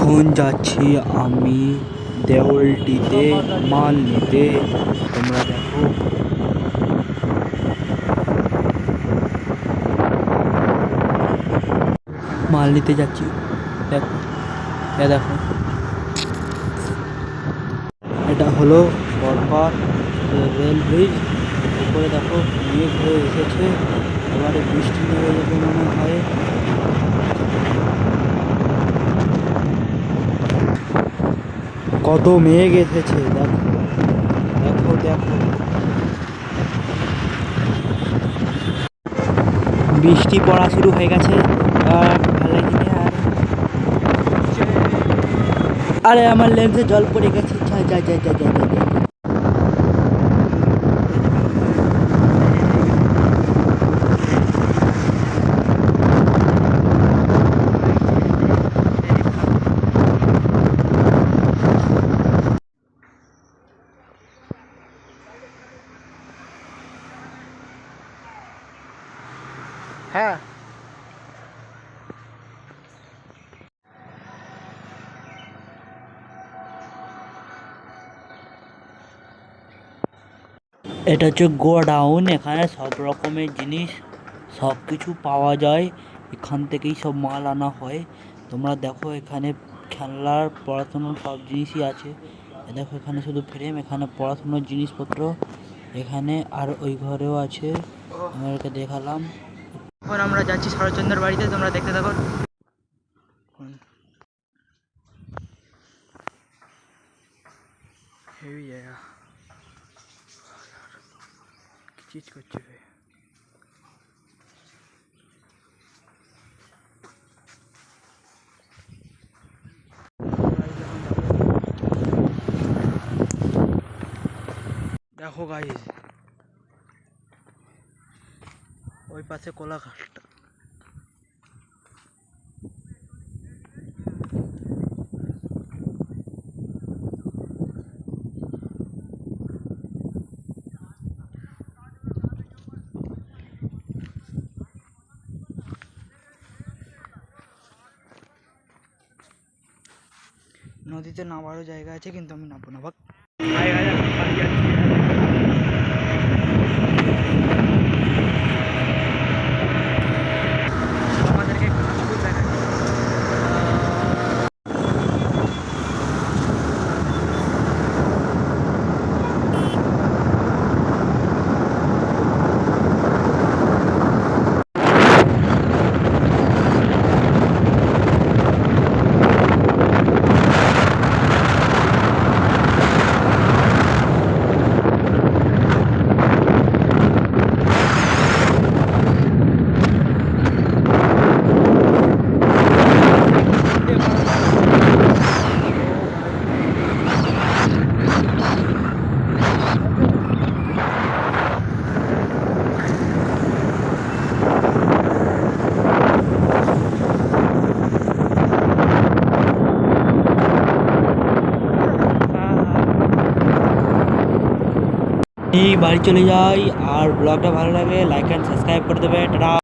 এখন যাচ্ছি আমি দেওয়ালটিতে মাল নিতে। তোমরা দেখো, মাল নিতে যাচ্ছি। দেখো, দেখো, এটা হলো বরপার রেল ব্রিজ। উপরে দেখো মেঘ হয়ে এসেছে, এবারে বৃষ্টি হয়ে যাবে মনে হয়। কত মেঘ এসেছে দেখো, দেখো, দেখো, বৃষ্টি পড়া শুরু হয়ে গেছে। আর ভালো লাগছে। আরে আমার লেন্সে জল পড়ে গেছে। যা যা যা যা যা যা। হ্যাঁ, এটা হচ্ছে গোডাউন। এখানে সব রকমের জিনিস, সব কিছু পাওয়া যায়। এখান থেকেই সব মাল আনা হয়। তোমরা দেখো, এখানে খেলনার, পড়াশোনার সব জিনিসই আছে। দেখো, এখানে শুধু ফ্রেম, এখানে পড়াশোনার জিনিসপত্র, এখানে আর ওই ঘরেও আছে। আমাকে দেখালাম। এখন আমরা যাচ্ছি শরৎচন্দ্রের বাড়িতে, তোমরা দেখতে থাকো। হেভি জায়গা, চিজ করছে। দেখো গাইস, ওই পাশে কলা গাছটা। নদীতে নামারও জায়গা আছে, কিন্তু আমি নামবো না। ভাগ। আমাদেরকে কাশফুল দেখাচ্ছে। বাড়ি চলে যাই। আর ব্লগটা ভালো লাগে লাইক অ্যান্ড সাবস্ক্রাইব করে দেবে। টাটা।